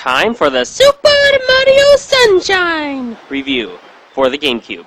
time for the Super Mario Sunshine review for the Gamecube.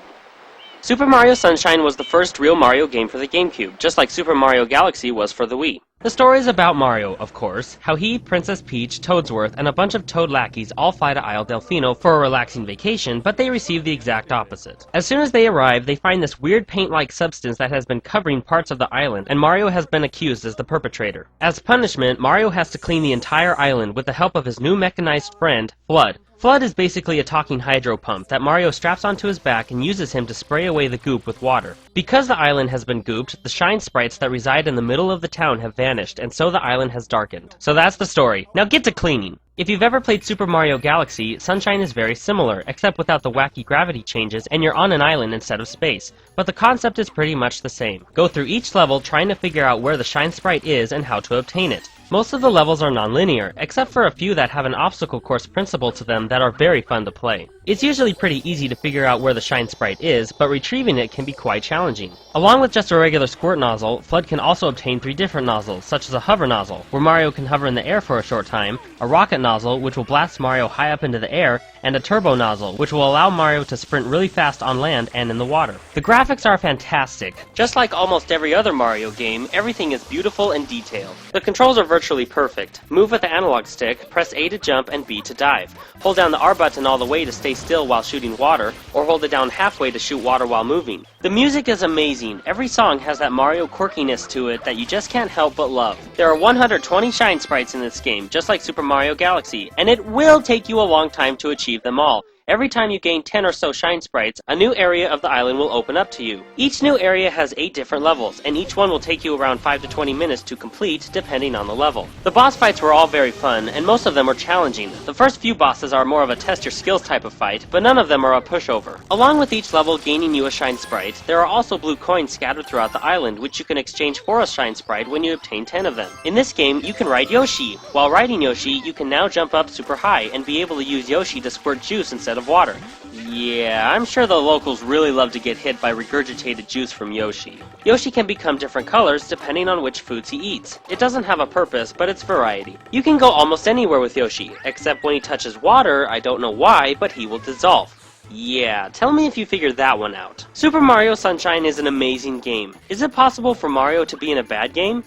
Super Mario Sunshine was the first real Mario game for the Gamecube, just like Super Mario Galaxy was for the Wii. The story is about Mario, of course, how he, Princess Peach, Toadsworth, and a bunch of Toad lackeys all fly to Isle Delfino for a relaxing vacation, but they receive the exact opposite. As soon as they arrive, they find this weird paint-like substance that has been covering parts of the island, and Mario has been accused as the perpetrator. As punishment, Mario has to clean the entire island with the help of his new mechanized friend, Flood. Flood is basically a talking hydro pump that Mario straps onto his back and uses him to spray away the goop with water. Because the island has been gooped, the shine sprites that reside in the middle of the town have vanished, and so the island has darkened. So that's the story. Now get to cleaning! If you've ever played Super Mario Galaxy, Sunshine is very similar, except without the wacky gravity changes and you're on an island instead of space. But the concept is pretty much the same. Go through each level trying to figure out where the shine sprite is and how to obtain it. Most of the levels are non-linear, except for a few that have an obstacle course principle to them that are very fun to play. It's usually pretty easy to figure out where the shine sprite is, but retrieving it can be quite challenging. Along with just a regular squirt nozzle, Flood can also obtain 3 different nozzles, such as a hover nozzle, where Mario can hover in the air for a short time, a rocket nozzle, which will blast Mario high up into the air, and a turbo nozzle, which will allow Mario to sprint really fast on land and in the water. The graphics are fantastic. Just like almost every other Mario game, everything is beautiful and detailed. The controls are virtually perfect. Move with the analog stick, press A to jump and B to dive. Hold down the R button all the way to stay still while shooting water, or hold it down halfway to shoot water while moving. The music is amazing. Every song has that Mario quirkiness to it that you just can't help but love. There are 120 shine sprites in this game, just like Super Mario Galaxy, and it will take you a long time to achieve them all. Every time you gain 10 or so shine sprites, a new area of the island will open up to you. Each new area has 8 different levels, and each one will take you around 5 to 20 minutes to complete, depending on the level. The boss fights were all very fun, and most of them were challenging. The first few bosses are more of a test your skills type of fight, but none of them are a pushover. Along with each level gaining you a shine sprite, there are also blue coins scattered throughout the island, which you can exchange for a shine sprite when you obtain 10 of them. In this game, you can ride Yoshi. While riding Yoshi, you can now jump up super high and be able to use Yoshi to squirt juice instead of water. Yeah, I'm sure the locals really love to get hit by regurgitated juice from Yoshi. Yoshi can become different colors depending on which foods he eats. It doesn't have a purpose, but it's variety. You can go almost anywhere with Yoshi, except when he touches water, I don't know why, but he will dissolve. Yeah, tell me if you figured that one out. Super Mario Sunshine is an amazing game. Is it possible for Mario to be in a bad game?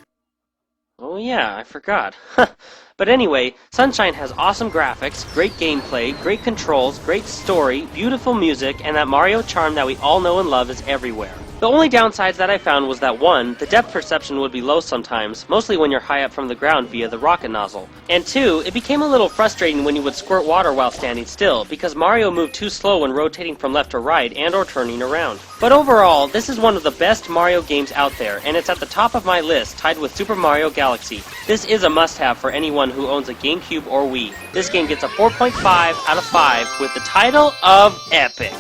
Oh yeah, I forgot. But anyway, Sunshine has awesome graphics, great gameplay, great controls, great story, beautiful music, and that Mario charm that we all know and love is everywhere. The only downsides that I found was that 1, the depth perception would be low sometimes, mostly when you're high up from the ground via the rocket nozzle. And 2, it became a little frustrating when you would squirt water while standing still, because Mario moved too slow when rotating from left to right and or turning around. But overall, this is one of the best Mario games out there, and it's at the top of my list, tied with Super Mario Galaxy. This is a must-have for anyone who owns a GameCube or Wii. This game gets a 4.5 out of 5 with the title of Epic.